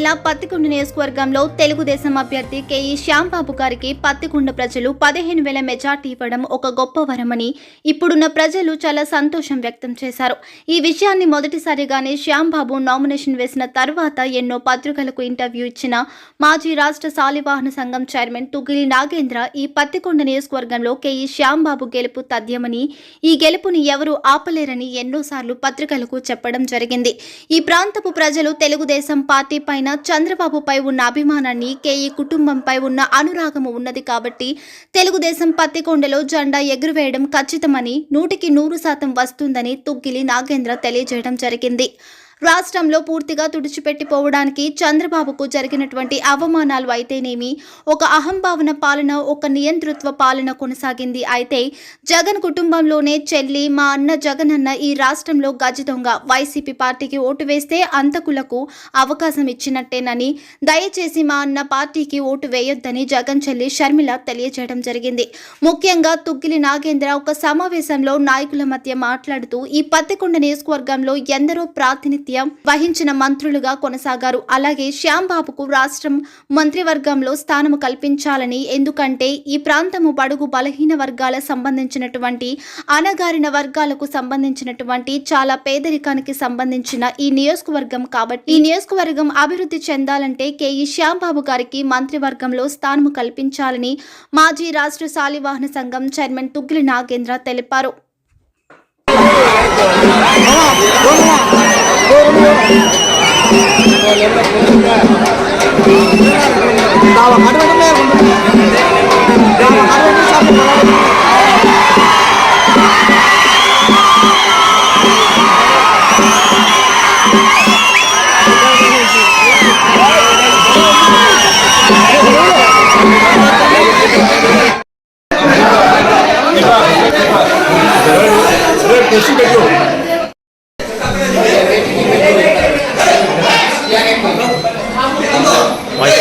జిల్లా పత్తికొండ నియోజకవర్గంలో తెలుగుదేశం అభ్యర్థి కేఈ శ్యాంబాబు గారికి పత్తికొండ ప్రజలు 15,000 మెజార్టీ ఇవ్వడం ఒక గొప్ప వరమని ఇప్పుడున్న ప్రజలు చాలా సంతోషం వ్యక్తం చేశారు. ఈ విషయాన్ని మొదటిసారిగానే శ్యాంబాబు నామినేషన్ వేసిన తర్వాత ఎన్నో పత్రికలకు ఇంటర్వ్యూ ఇచ్చిన మాజీ రాష్ట్ర శాలివాహన సంఘం చైర్మన్ తుగిలి నాగేంద్ర ఈ పత్తికొండ నియోజకవర్గంలో కేఈ శ్యాంబాబు గెలుపు తథ్యమని, ఈ గెలుపుని ఎవరూ ఆపలేరని ఎన్నోసార్లు పత్రికలకు చెప్పడం జరిగింది. ఈ ప్రాంతపు ప్రజలు తెలుగుదేశం పార్టీ పైన చంద్రబాబుపై ఉన్న అభిమానాన్ని, కేఈ కుటుంబంపై ఉన్న అనురాగము ఉన్నది కాబట్టి తెలుగుదేశం పత్తికొండలో జెండా ఎగురవేయడం ఖచ్చితమని 100% వస్తుందని తుగ్గిలి నాగేంద్ర తెలియజేయడం జరిగింది. రాష్ట్రంలో పూర్తిగా తుడిచిపెట్టిపోవడానికి చంద్రబాబుకు జరిగినటువంటి అవమానాలు అయితేనేమి, ఒక అహంభావన పాలన, ఒక నియంతృత్వ పాలన కొనసాగింది. అయితే జగన్ కుటుంబంలోనే చెల్లి మా అన్న జగన్ అన్న ఈ రాష్ట్రంలో గజ దొంగ, వైసీపీ పార్టీకి ఓటు వేస్తే అంతకులకు అవకాశం ఇచ్చినట్టేనని, దయచేసి మా అన్న పార్టీకి ఓటు వేయొద్దని జగన్ చెల్లి షర్మిల తెలియజేయడం జరిగింది. ముఖ్యంగా తుగ్గిలి నాగేంద్ర ఒక సమావేశంలో నాయకుల మధ్య మాట్లాడుతూ ఈ పత్తికొండ నియోజకవర్గంలో ఎందరో ప్రాతినిధ్యం వహించిన మంత్రులుగా కొనసాగారు. అలాగే శ్యాంబాబుకు రాష్ట్రం మంత్రివర్గంలో స్థానము కల్పించాలని, ఎందుకంటే ఈ ప్రాంతము బడుగు బలహీన వర్గాల సంబంధించినటువంటి, అణగారిన వర్గాలకు సంబంధించినటువంటి, చాలా పేదరికానికి సంబంధించిన ఈ నియోజకవర్గం కాబట్టి ఈ నియోజకవర్గం అభివృద్ధి చెందాలంటే కేఈ శ్యాంబాబు గారికి మంత్రివర్గంలో స్థానము కల్పించాలని మాజీ రాష్ట్ర శాలివాహన సంఘం చైర్మన్ తుగ్గిలి నాగేంద్ర తెలిపారు. Vai,